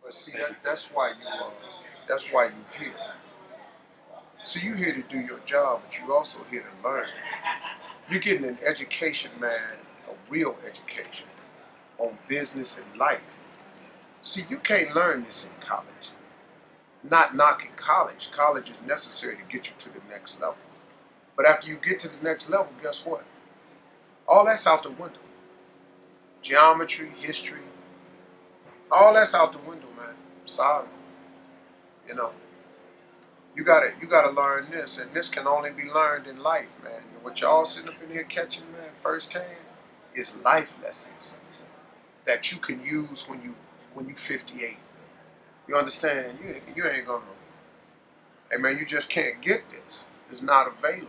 But see, that's why you here. So you here to do your job, but you also here to learn. You're getting an education, man, a real education on business and life. See, you can't learn this in college. Not knocking college. College is necessary to get you to the next level. But after you get to the next level, guess what? All that's out the window. Geometry, history, all that's out the window, man. Sorry. You know, you gotta learn this, and this can only be learned in life, man. And what y'all sitting up in here catching, man, firsthand, is life lessons that you can use when you 58. You understand? You ain't gonna. Hey man, you just can't get this. It's not available.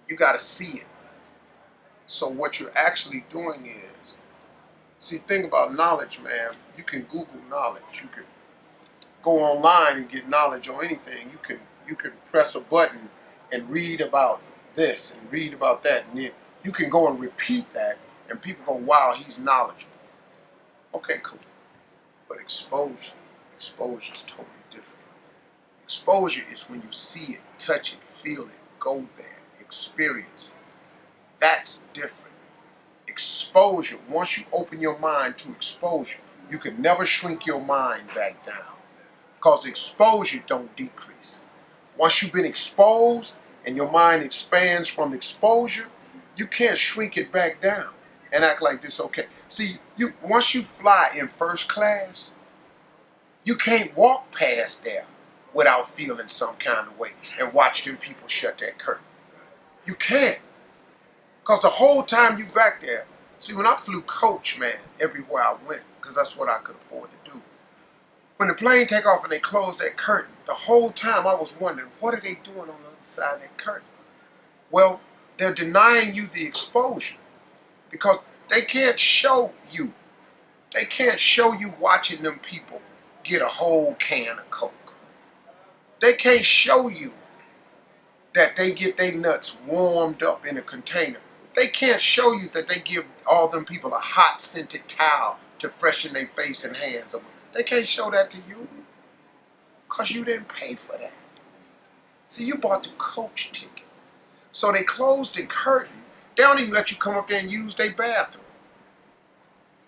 You gotta see it. So what you're actually doing is, see, think about knowledge, man. You can Google knowledge. You can go online and get knowledge on anything. You can press a button and read about this and read about that, and then you can go and repeat that, and people go, "Wow, he's knowledgeable." Okay, cool. But exposure is totally different. Exposure is when you see it, touch it, feel it, go there, experience it. That's different. Exposure, once you open your mind to exposure, you can never shrink your mind back down. Because exposure don't decrease. Once you've been exposed and your mind expands from exposure, you can't shrink it back down and act like this okay. See, you once you fly in first class, you can't walk past there without feeling some kind of way and watch them people shut that curtain. You can't. Because the whole time you back there, see, when I flew coach, man, everywhere I went, because that's what I could afford to do. When the plane take off and they close that curtain, the whole time I was wondering, what are they doing on the other side of that curtain? Well, they're denying you the exposure because they can't show you. They can't show you watching them people get a whole can of Coke. They can't show you that they get their nuts warmed up in a container. They can't show you that they give all them people a hot scented towel to freshen their face and hands. They can't show that to you because you didn't pay for that. See, you bought the coach ticket. So they closed the curtain. They don't even let you come up there and use their bathroom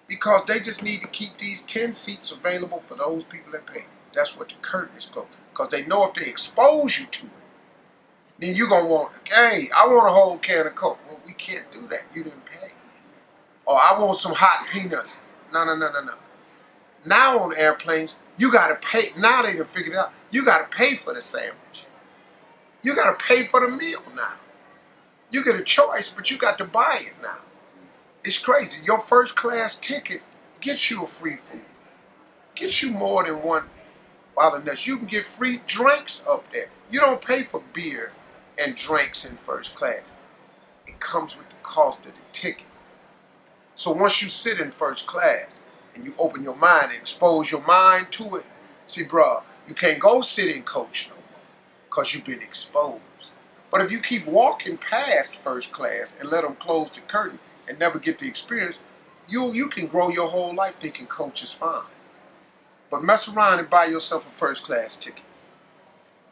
because they just need to keep these 10 seats available for those people that pay. That's what the curtain is closed. Because they know if they expose you to it, then you're going to want, hey, I want a whole can of Coke. Well, we can't do that. You didn't pay. Or I want some hot peanuts. No. Now on airplanes, you got to pay. Now they done figured it out. You got to pay for the sandwich. You got to pay for the meal now. You get a choice, but you got to buy it now. It's crazy. Your first class ticket gets you a free food. Gets you more than one bottle of nuts. You can get free drinks up there. You don't pay for beer and drinks in first class. It comes with the cost of the ticket. So once you sit in first class and you open your mind and expose your mind to it, see, bruh, you can't go sit in coach no more because you've been exposed. But if you keep walking past first class and let them close the curtain and never get the experience, you can grow your whole life thinking coach is fine. But mess around and buy yourself a first class ticket.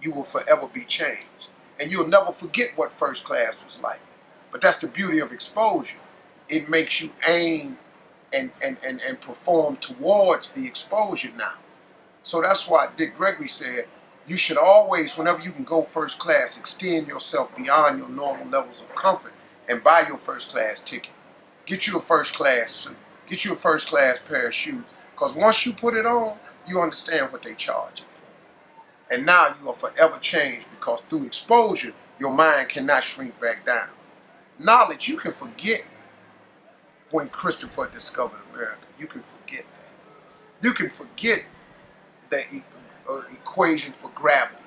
You will forever be changed. And you'll never forget what first class was like. But that's the beauty of exposure. It makes you aim and perform towards the exposure now. So that's why Dick Gregory said, you should always, whenever you can go first class, extend yourself beyond your normal levels of comfort and buy your first class ticket. Get you a first class suit. Get you a first class pair of shoes. Because once you put it on, you understand what they charge you for. And now you are forever changed because through exposure, your mind cannot shrink back down. Knowledge, you can forget when Christopher discovered America. You can forget that. You can forget the equation for gravity.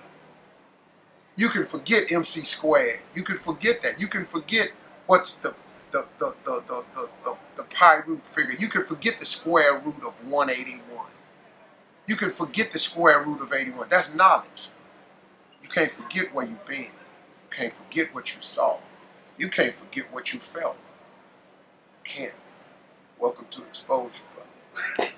You can forget MC squared. You can forget that. You can forget what's the pi root figure. You can forget the square root of 181. You can forget the square root of 81. That's knowledge. You can't forget where you've been. You can't forget what you saw. You can't forget what you felt. You can't. Welcome to exposure, brother.